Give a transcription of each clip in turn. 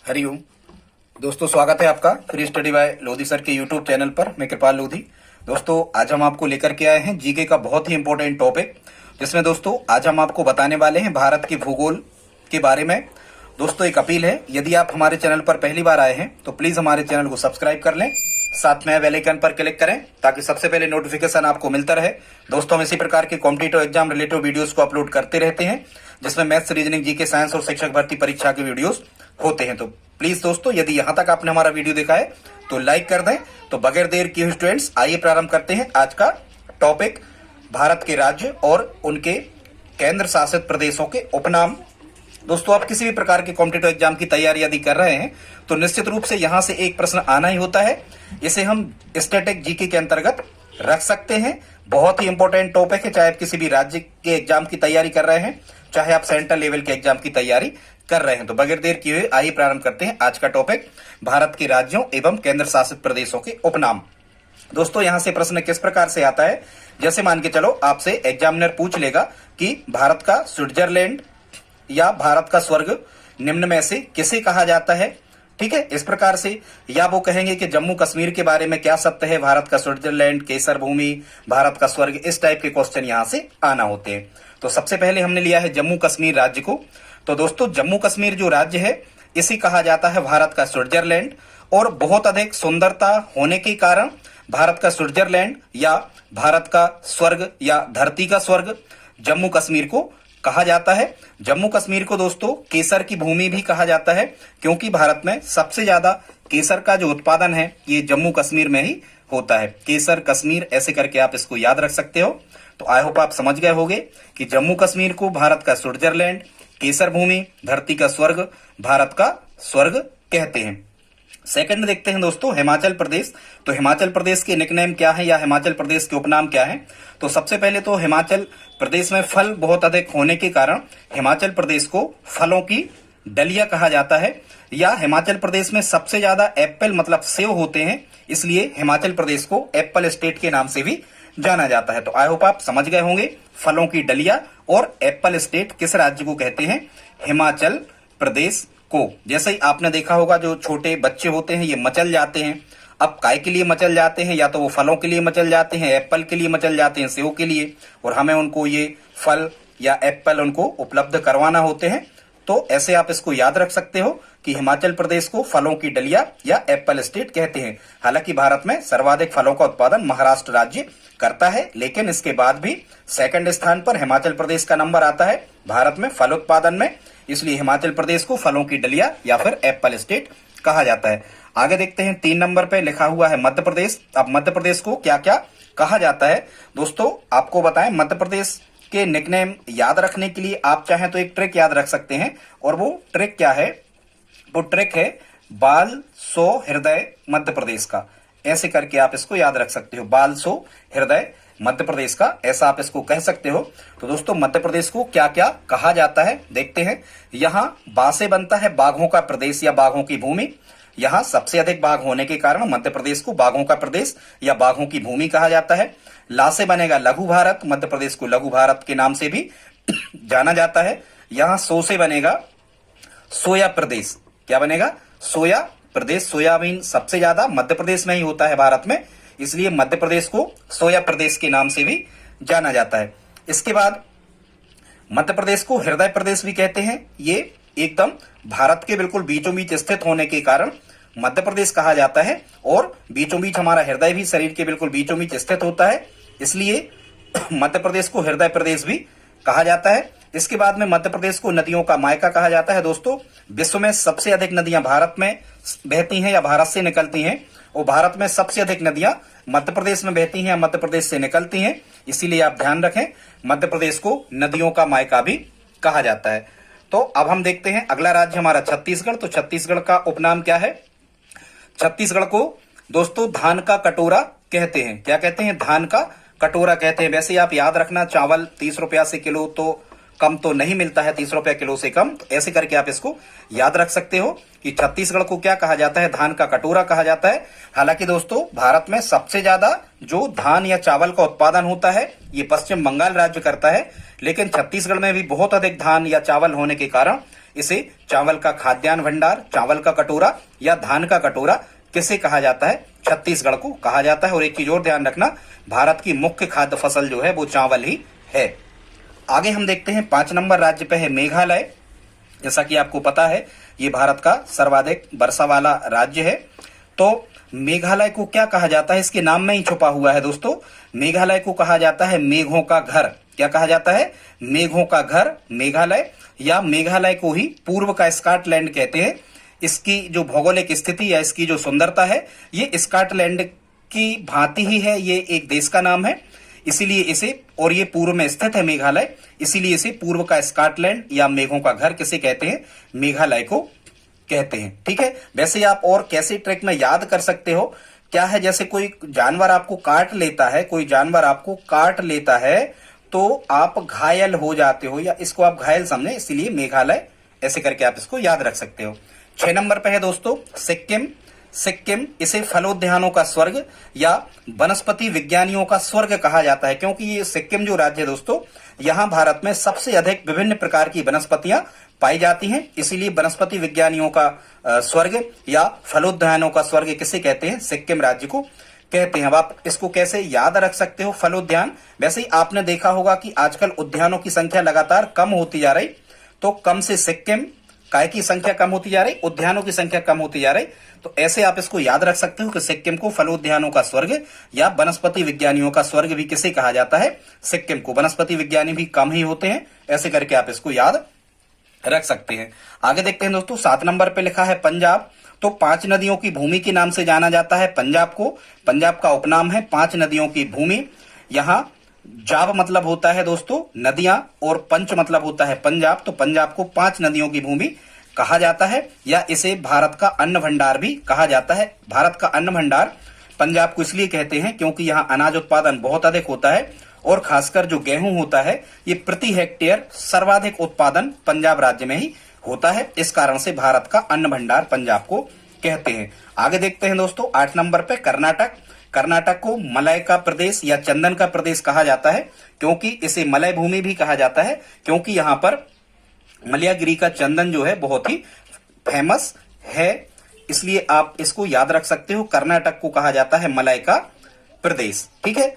हरिओम दोस्तों, स्वागत है आपका free study bye Lodhi sir के यूट्यूब चैनल पर। मैं कृपाल लोधी। दोस्तों, आज हम आपको लेकर के आए हैं जीके का बहुत ही इंपॉर्टेंट टॉपिक, जिसमें दोस्तों आज हम आपको बताने वाले हैं भारत के भूगोल के बारे में। दोस्तों, एक अपील है, यदि आप हमारे चैनल पर पहली बार आए हैं तो प्लीज हमारे चैनल को सब्सक्राइब कर लें, साथ में बेल आइकन पर क्लिक करें ताकि सबसे पहले नोटिफिकेशन आपको मिलता रहे। दोस्तों, हम इसी प्रकार के कॉम्पिटिटिव एग्जाम रिलेटेड वीडियोस को अपलोड करते रहते हैं, जिसमें मैथ्स, रीजनिंग, जीके, साइंस और शिक्षक भर्ती परीक्षा के वीडियोस होते हैं। तो प्लीज दोस्तों, यदि यहां तक आपने हमारा वीडियो देखा है तो लाइक कर दें। तो बगैर देर किए स्टूडेंट्स, आइए प्रारंभ करते हैं आज का टॉपिक, भारत के राज्य और उनके केंद्र शासित प्रदेशों के उपनाम। दोस्तों, आप किसी भी प्रकार के कॉम्पिटिटिव एग्जाम की तैयारी यदि कर रहे हैं तो निश्चित रूप से यहां से एक प्रश्न आना ही होता है। इसे हम स्टैटिक जीके के अंतर्गत रख सकते हैं। बहुत ही इंपॉर्टेंट टॉपिक है, चाहे आप किसी भी राज्य के एग्जाम की तैयारी कर रहे हैं, चाहे आप सेंट्रल लेवल के एग्जाम की तैयारी कर रहे हैं। तो बगैर देर किए हुए आइए प्रारंभ करते हैं आज का टॉपिक, भारत के राज्यों एवं केंद्र शासित प्रदेशों के उपनाम। दोस्तों, यहां से प्रश्न किस प्रकार से आता है, जैसे मान के चलो आपसे एग्जामिनर पूछ लेगा कि भारत का स्विट्जरलैंड या भारत का स्वर्ग निम्न में से किसे कहा जाता है। ठीक है, इस प्रकार से, या वो कहेंगे कि जम्मू कश्मीर के बारे में क्या सत्य है, भारत का स्विट्जरलैंड, केसर भूमि, भारत का स्वर्ग, इस टाइप के क्वेश्चन यहां से आना होते हैं। तो सबसे पहले हमने लिया है जम्मू कश्मीर राज्य को। तो दोस्तों, जम्मू कश्मीर जो राज्य है इसे कहा जाता है भारत का स्विट्जरलैंड, और बहुत अधिक सुंदरता होने के कारण भारत का स्विट्जरलैंड या भारत का स्वर्ग या धरती का स्वर्ग जम्मू कश्मीर को कहा जाता है। जम्मू कश्मीर को दोस्तों केसर की भूमि भी कहा जाता है, क्योंकि भारत में सबसे ज्यादा केसर का जो उत्पादन है ये जम्मू कश्मीर में ही होता है। केसर कश्मीर ऐसे करके आप इसको याद रख सकते हो। तो आई होप आप समझ गए होंगे कि जम्मू कश्मीर को भारत का स्विट्जरलैंड, केसर भूमि, धरती का स्वर्ग, भारत का स्वर्ग कहते हैं। सेकंड देखते हैं दोस्तों, हिमाचल प्रदेश। तो हिमाचल प्रदेश के निकनेम क्या है या हिमाचल प्रदेश के उपनाम क्या है। तो सबसे पहले तो हिमाचल प्रदेश में फल बहुत अधिक होने के कारण हिमाचल प्रदेश को फलों की डलिया कहा जाता है, या हिमाचल प्रदेश में सबसे ज्यादा एप्पल मतलब सेव होते हैं, इसलिए हिमाचल प्रदेश को एप्पल स्टेट के नाम से भी जाना जाता है। तो आई होप आप समझ गए होंगे, फलों की डलिया और एप्पल स्टेट किस राज्य को कहते हैं, हिमाचल प्रदेश को। जैसे ही आपने देखा होगा, जो छोटे बच्चे होते हैं ये मचल जाते हैं। अब काय के लिए मचल जाते हैं, या तो वो फलों के लिए मचल जाते हैं, एप्पल के लिए मचल जाते हैं, सेव के लिए, और हमें उनको ये फल या एप्पल उनको उपलब्ध करवाना होते हैं। तो ऐसे आप इसको याद रख सकते हो कि हिमाचल प्रदेश को फलों की डलिया या एप्पल स्टेट कहते हैं। हालांकि भारत में सर्वाधिक फलों का उत्पादन महाराष्ट्र राज्य करता है, लेकिन इसके बाद भी सेकंड स्थान पर हिमाचल प्रदेश का नंबर आता है भारत में फल उत्पादन में, इसलिए हिमाचल प्रदेश को फलों की डलिया या फिर एप्पल स्टेट कहा जाता है। आगे देखते हैं, 3 नंबर पे लिखा हुआ है मध्य प्रदेश। अब मध्य प्रदेश को क्या क्या कहा जाता है। दोस्तों, आपको बताएं, मध्य प्रदेश के निकनेम याद रखने के लिए आप चाहें तो एक ट्रिक याद रख सकते हैं, और वो ट्रिक क्या है, वो ट्रिक है बाल सो हृदय मध्य प्रदेश का। ऐसे करके आप इसको याद रख सकते हो, बाल सो हृदय मध्य प्रदेश का, ऐसा आप इसको कह सकते हो। तो दोस्तों, मध्य प्रदेश को क्या क्या कहा जाता है देखते हैं। यहाँ बा से बनता है बाघों का प्रदेश या बाघों की भूमि। यहाँ सबसे अधिक बाघ होने के कारण मध्य प्रदेश को बाघों का प्रदेश या बाघों की भूमि कहा जाता है। ला से बनेगा लघु भारत, मध्य प्रदेश को लघु भारत के नाम से भी जाना जाता है। यहाँ सो से बनेगा सोया प्रदेश। क्या बनेगा, सोया प्रदेश। सोयाबीन सबसे ज्यादा मध्य प्रदेश में ही होता है भारत में, इसलिए मध्य प्रदेश को सोया प्रदेश के नाम से भी जाना जाता है। इसके बाद मध्य प्रदेश को हृदय प्रदेश भी कहते हैं। ये एकदम भारत के बिल्कुल बीचों बीच स्थित होने के कारण मध्य प्रदेश कहा जाता है, और बीचों बीच हमारा हृदय भी शरीर के बिल्कुल बीचों बीच स्थित होता है, इसलिए मध्य प्रदेश को हृदय प्रदेश भी कहा जाता है। इसके बाद में मध्य प्रदेश को नदियों का मायका कहा जाता है। दोस्तों, विश्व में सबसे अधिक नदियां भारत में बहती हैं या भारत से निकलती हैं, और भारत में सबसे अधिक नदियां मध्य प्रदेश में बहती हैं या मध्य प्रदेश से निकलती हैं, इसीलिए आप ध्यान रखें, मध्य प्रदेश को नदियों का मायका भी कहा जाता है। तो अब हम देखते हैं अगला राज्य हमारा छत्तीसगढ़। तो छत्तीसगढ़ का उपनाम क्या है। छत्तीसगढ़ को दोस्तों धान का कटोरा कहते हैं। क्या कहते हैं, धान का कटोरा कहते हैं। वैसे आप याद रखना, चावल 30 रुपया से किलो तो कम तो नहीं मिलता है, 30 रुपया किलो से कम। तो ऐसे करके आप इसको याद रख सकते हो कि छत्तीसगढ़ को क्या कहा जाता है, धान का कटोरा कहा जाता है। हालांकि दोस्तों, भारत में सबसे ज्यादा जो धान या चावल का उत्पादन होता है ये पश्चिम बंगाल राज्य करता है, लेकिन छत्तीसगढ़ में भी बहुत अधिक धान या चावल होने के कारण इसे चावल का खाद्यान्न भंडार, चावल का कटोरा या धान का कटोरा किसे कहा जाता है? छत्तीसगढ़ को कहा जाता है। और एक चीज और ध्यान रखना, भारत की मुख्य खाद्य फसल जो है वो चावल ही है। आगे हम देखते हैं 5 नंबर राज्य पे है मेघालय। जैसा कि आपको पता है ये भारत का सर्वाधिक वर्षा वाला राज्य है। तो मेघालय को क्या कहा जाता है? इसके नाम में ही छुपा हुआ है दोस्तों। मेघालय को कहा जाता है मेघों का घर। क्या कहा जाता है? मेघों का घर मेघालय, या मेघालय को ही पूर्व का स्कॉटलैंड कहते हैं। इसकी जो भौगोलिक स्थिति या इसकी जो सुंदरता है ये स्कॉटलैंड की भांति ही है। ये एक देश का नाम है, इसीलिए इसे, और ये पूर्व में स्थित है मेघालय, इसीलिए इसे पूर्व का स्कॉटलैंड या मेघों का घर किसे कहते हैं? मेघालय को कहते हैं। ठीक है। वैसे आप और कैसे ट्रिक में याद कर सकते हो? क्या है, जैसे कोई जानवर आपको काट लेता है, कोई जानवर आपको काट लेता है तो आप घायल हो जाते हो, या इसको आप घायल समझे, इसीलिए मेघालय, ऐसे करके आप इसको याद रख सकते हो। 6 नंबर पे है दोस्तों सिक्किम। सिक्किम, इसे फलोद्यानों का स्वर्ग या वनस्पति विज्ञानियों का स्वर्ग कहा जाता है, क्योंकि ये सिक्किम जो राज्य है दोस्तों, यहाँ भारत में सबसे अधिक विभिन्न प्रकार की वनस्पतियां पाई जाती हैं, इसीलिए वनस्पति विज्ञानियों का स्वर्ग या फलोद्यानों का स्वर्ग किसे कहते हैं? सिक्किम राज्य को कहते हैं। अब आप इसको कैसे याद रख सकते हो फलोद्यान? वैसे ही आपने देखा होगा कि आजकल उद्यानों की संख्या लगातार कम होती जा रही, तो कम से सिक्किम, काय की संख्या कम होती जा रही, उद्यानों की संख्या कम होती जा रही। तो ऐसे आप इसको याद रख सकते हो कि सिक्किम को फलोद्यानों का स्वर्ग या वनस्पति विज्ञानियों का स्वर्ग भी किसे कहा जाता है? सिक्किम को। वनस्पति विज्ञानी भी कम ही होते हैं, ऐसे करके आप इसको याद रख सकते हैं। आगे देखते हैं दोस्तों 7 नंबर पे लिखा है पंजाब। तो 5 नदियों की भूमि के नाम से जाना जाता है पंजाब को। पंजाब का उपनाम है 5 नदियों की भूमि। यहाँ जाब मतलब होता है दोस्तों नदियां, और पंच मतलब होता है पंजाब। तो पंजाब को 5 नदियों की भूमि कहा जाता है, या इसे भारत का अन्न भंडार भी कहा जाता है। भारत का अन्न भंडार पंजाब को इसलिए कहते हैं क्योंकि यहाँ अनाज उत्पादन बहुत अधिक होता है, और खासकर जो गेहूं होता है ये प्रति हेक्टेयर सर्वाधिक उत्पादन पंजाब राज्य में ही होता है। इस कारण से भारत का अन्न भंडार पंजाब को कहते हैं। आगे देखते हैं दोस्तों 8 नंबर पे कर्नाटक। कर्नाटक को मलय का प्रदेश या चंदन का प्रदेश कहा जाता है, क्योंकि इसे मलय भूमि भी कहा जाता है, क्योंकि यहाँ पर मलयागिरी का चंदन जो है बहुत ही फेमस है, इसलिए आप इसको याद रख सकते हो। कर्नाटक को कहा जाता है मलय का प्रदेश। ठीक है।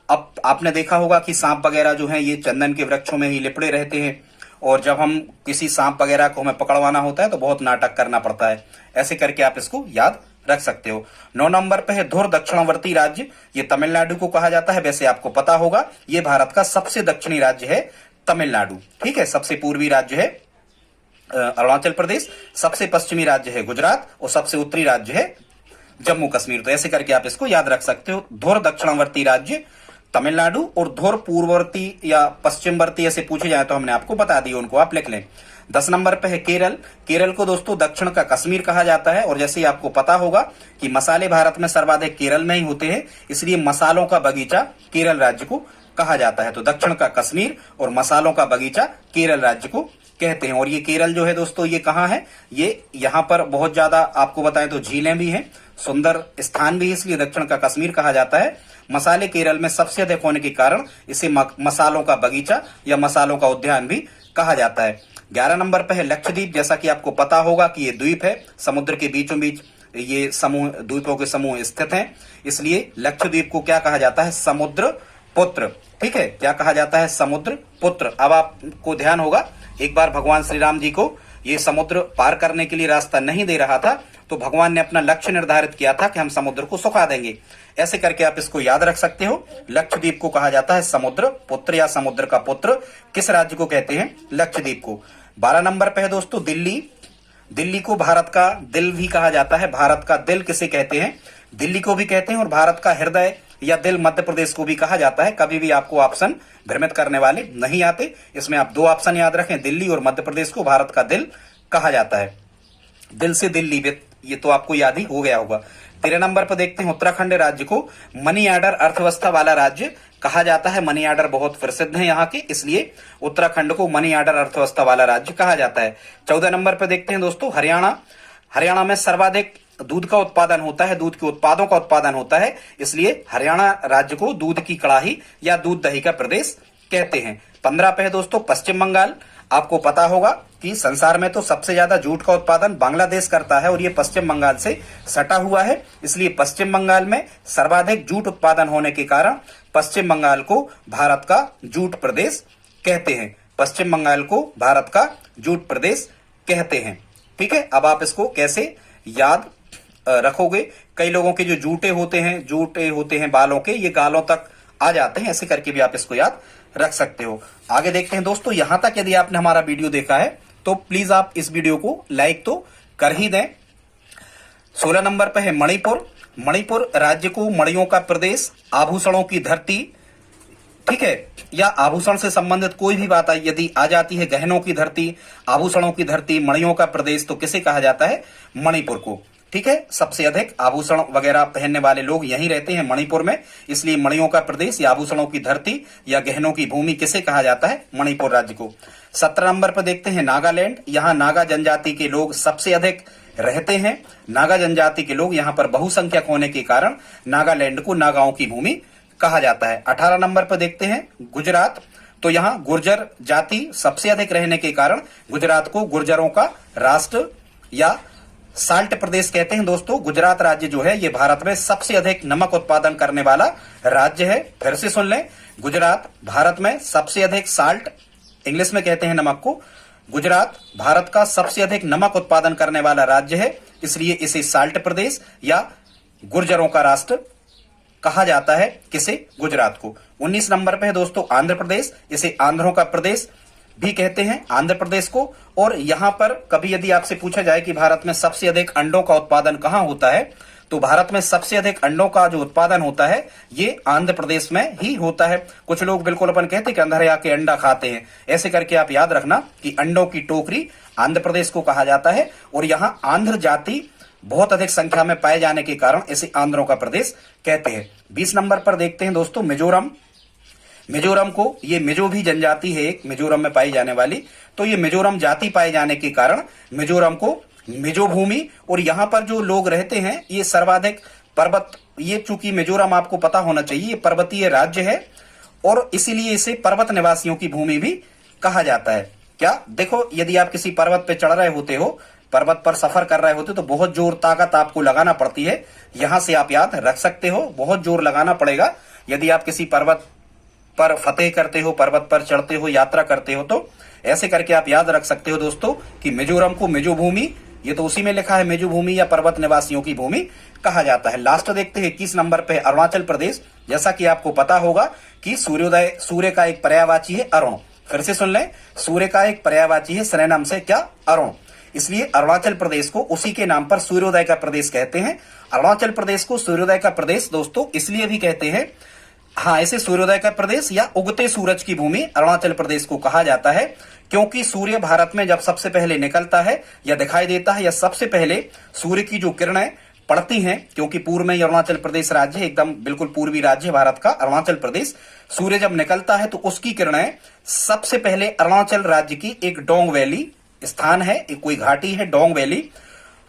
अब आपने देखा होगा कि सांप वगैरह जो है ये चंदन के वृक्षों में ही लिपटे रहते हैं, और जब हम किसी सांप वगैरह को हमें पकड़वाना होता है तो बहुत नाटक करना पड़ता है। ऐसे करके आप इसको याद रख सकते हो। 9 नंबर पे है धुर दक्षिणवर्ती राज्य। ये तमिलनाडु को कहा जाता है। वैसे आपको पता होगा ये भारत का सबसे दक्षिणी राज्य है तमिलनाडु। ठीक है। सबसे पूर्वी राज्य है अरुणाचल प्रदेश, सबसे पश्चिमी राज्य है गुजरात, और सबसे उत्तरी राज्य है जम्मू कश्मीर। तो ऐसे करके आप इसको याद रख सकते हो। धुर दक्षिणवर्ती राज्य तमिलनाडु, और धुर पूर्ववर्ती या पश्चिमवर्ती ऐसे पूछे जाए तो हमने आपको बता दिए, उनको आप लिख लें। 10 नंबर पे है केरल। केरल को दोस्तों दक्षिण का कश्मीर कहा जाता है, और जैसे ही आपको पता होगा कि मसाले भारत में सर्वाधिक केरल में ही होते हैं, इसलिए मसालों का बगीचा केरल राज्य को कहा जाता है। तो दक्षिण का कश्मीर और मसालों का बगीचा केरल राज्य को कहते हैं। और ये केरल जो है दोस्तों ये कहाँ है? ये यहाँ पर बहुत ज्यादा आपको बताएं तो झीलें भी हैं, सुंदर स्थान भी है, इसलिए दक्षिण का कश्मीर कहा जाता है। मसाले केरल में सबसे अधिक होने के कारण इसे मसालों का बगीचा या मसालों का उद्यान भी कहा जाता है। 11 नंबर पे है लक्षद्वीप। जैसा कि आपको पता होगा कि ये द्वीप है, समुद्र के बीचों बीच ये समूह, द्वीपों के समूह स्थित हैं, इसलिए लक्षद्वीप को क्या कहा जाता है? समुद्र पुत्र। ठीक है। क्या कहा जाता है? समुद्र पुत्र। अब आपको ध्यान होगा एक बार भगवान श्री राम जी को ये समुद्र पार करने के लिए रास्ता नहीं दे रहा था, तो भगवान ने अपना लक्ष्य निर्धारित किया था कि हम समुद्र को सुखा देंगे। ऐसे करके आप इसको याद रख सकते हो। लक्षद्वीप को कहा जाता है समुद्र पुत्र या समुद्र का पुत्र। किस राज्य को कहते हैं? लक्षद्वीप को। 12 नंबर पे है दोस्तों दिल्ली। दिल्ली को भारत का दिल भी कहा जाता है। भारत का दिल किसे कहते हैं? दिल्ली को भी कहते हैं, और भारत का हृदय या दिल मध्य प्रदेश को भी कहा जाता है। कभी भी आपको ऑप्शन भ्रमित करने वाले नहीं आते। इसमें आप 2 ऑप्शन याद रखें, दिल्ली और मध्य प्रदेश को भारत का दिल कहा जाता है। दिल से दिल्ली, ये तो आपको याद ही हो गया होगा। 13 नंबर पर देखते हैं उत्तराखंड राज्य को मनी ऑर्डर अर्थव्यवस्था वाला राज्य कहा जाता है। मनी ऑर्डर बहुत प्रसिद्ध है यहाँ के, इसलिए उत्तराखंड को मनी ऑर्डर अर्थव्यवस्था वाला राज्य कहा जाता है। 14 नंबर पर देखते हैं दोस्तों हरियाणा। हरियाणा में सर्वाधिक दूध का उत्पादन होता है, दूध के उत्पादों का उत्पादन होता है, इसलिए हरियाणा राज्य को दूध की कड़ाही या दूध दही का प्रदेश कहते हैं। 15 पे है दोस्तों पश्चिम बंगाल। आपको पता होगा कि संसार में तो सबसे ज्यादा जूट का उत्पादन बांग्लादेश करता है और ये पश्चिम बंगाल से सटा हुआ है, इसलिए पश्चिम बंगाल में सर्वाधिक जूट उत्पादन होने के कारण पश्चिम बंगाल को भारत का जूट प्रदेश कहते हैं। पश्चिम बंगाल को भारत का जूट प्रदेश कहते हैं। ठीक है, अब आप इसको कैसे याद रखोगे? कई लोगों के जो जूटे होते हैं बालों के, ये गालों तक आ जाते हैं, ऐसे करके भी आप इसको याद रख सकते हो। आगे देखते हैं दोस्तों, यहां तक यदि आपने हमारा वीडियो देखा है तो प्लीज आप इस वीडियो को लाइक तो कर ही दें। 16 नंबर पे है मणिपुर। मणिपुर राज्य को मणियों का प्रदेश, आभूषणों की धरती, ठीक है, या आभूषण से संबंधित कोई भी बात यदि आ जाती है, गहनों की धरती, आभूषणों की धरती, मणियों का प्रदेश, तो किसे कहा जाता है? मणिपुर को। ठीक है, सबसे अधिक आभूषण वगैरह पहनने वाले लोग यहीं रहते हैं मणिपुर में, इसलिए मणियों का प्रदेश या आभूषणों की धरती या गहनों की भूमि किसे कहा जाता है? मणिपुर राज्य को। 17 नंबर पर देखते हैं नागालैंड। यहाँ नागा जनजाति के लोग सबसे अधिक रहते हैं। नागा जनजाति के लोग यहाँ पर बहुसंख्यक होने के कारण नागालैंड को नागाओं की भूमि कहा जाता है। 18 नंबर पर देखते हैं गुजरात। तो यहाँ गुर्जर जाति सबसे अधिक रहने के कारण गुजरात को गुर्जरों का राष्ट्र या साल्ट प्रदेश कहते हैं। दोस्तों, गुजरात राज्य जो है ये भारत में सबसे अधिक नमक उत्पादन करने वाला राज्य है। फिर से सुन लें, गुजरात भारत में सबसे अधिक साल्ट, इंग्लिश में कहते हैं नमक को, गुजरात भारत का सबसे अधिक नमक उत्पादन करने वाला राज्य है, इसलिए इसे साल्ट प्रदेश या गुर्जरों का राष्ट्र कहा जाता है। किसे? गुजरात को। 19 नंबर पे है दोस्तों आंध्र प्रदेश। इसे आंध्रों का प्रदेश भी कहते हैं, आंध्र प्रदेश को। और यहां पर कभी यदि आपसे पूछा जाए कि भारत में सबसे अधिक अंडों का उत्पादन कहां होता है, तो भारत में सबसे अधिक अंडों का जो उत्पादन होता है ये आंध्र प्रदेश में ही होता है। कुछ लोग बिल्कुल अपन कहते हैं कि अंधर आके अंडा खाते हैं, ऐसे करके आप याद रखना कि अंडों की टोकरी आंध्र प्रदेश को कहा जाता है। और यहाँ आंध्र जाति बहुत अधिक संख्या में पाए जाने के कारण इसे आंध्रों का प्रदेश कहते हैं। 20 नंबर पर देखते हैं दोस्तों मिजोरम। मिजोरम को, ये मिजो भी जनजाति है एक मिजोरम में पाई जाने वाली, तो ये मिजोरम जाति पाए जाने के कारण मिजोरम को मिजो भूमि। और यहाँ पर जो लोग रहते हैं ये सर्वाधिक पर्वत, ये चूंकि मिजोरम आपको पता होना चाहिए ये पर्वतीय राज्य है और इसीलिए इसे पर्वत निवासियों की भूमि भी कहा जाता है। क्या? देखो, यदि आप किसी पर्वत पे चढ़ रहे होते हो, पर्वत पर सफर कर रहे होते, तो बहुत जोर ताकत आपको लगाना पड़ती है। यहां से आप याद रख सकते हो, बहुत जोर लगाना पड़ेगा यदि आप किसी पर्वत पर फतेह करते हो, पर्वत पर चढ़ते हो, यात्रा करते हो, तो ऐसे करके आप याद रख सकते हो दोस्तों कि मिजोरम को मिजो भूमि, ये तो उसी में लिखा है मिजो भूमि या पर्वत निवासियों की भूमि कहा जाता है। लास्ट देखते हैं 21 नंबर पे अरुणाचल प्रदेश। जैसा कि आपको पता होगा कि सूर्योदय, सूर्य का एक पर्यायवाची है अरुण। फिर से सुन लें, सूर्य का एक पर्यायवाची है सरनाम से क्या? अरुण। इसलिए अरुणाचल प्रदेश को उसी के नाम पर सूर्योदय का प्रदेश कहते हैं। अरुणाचल प्रदेश को सूर्योदय का प्रदेश दोस्तों इसलिए भी कहते हैं, हाँ, इसे सूर्योदय का प्रदेश या उगते सूरज की भूमि अरुणाचल प्रदेश को कहा जाता है, क्योंकि सूर्य भारत में जब सबसे पहले निकलता है या दिखाई देता है या सबसे पहले सूर्य की जो किरणें पड़ती हैं, क्योंकि पूर्व में अरुणाचल प्रदेश राज्य एकदम बिल्कुल पूर्वी राज्य है भारत का अरुणाचल प्रदेश, सूर्य जब निकलता है तो उसकी किरणें सबसे पहले अरुणाचल राज्य की एक डोंग वैली स्थान है, एक कोई घाटी है डोंग वैली,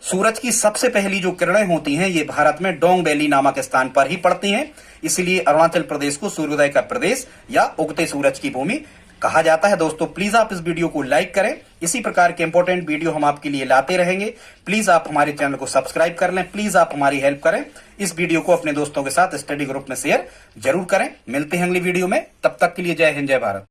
सूरज की सबसे पहली जो किरणें होती हैं ये भारत में डोंग वैली नामक स्थान पर ही पड़ती हैं। इसलिए अरुणाचल प्रदेश को सूर्योदय का प्रदेश या उगते सूरज की भूमि कहा जाता है। दोस्तों, प्लीज आप इस वीडियो को लाइक करें, इसी प्रकार के इंपॉर्टेंट वीडियो हम आपके लिए लाते रहेंगे। प्लीज आप हमारे चैनल को सब्सक्राइब कर लें, प्लीज आप हमारी हेल्प करें, इस वीडियो को अपने दोस्तों के साथ स्टडी ग्रुप में शेयर जरूर करें। मिलते हैं अगली वीडियो में, तब तक के लिए जय हिंद, जय भारत।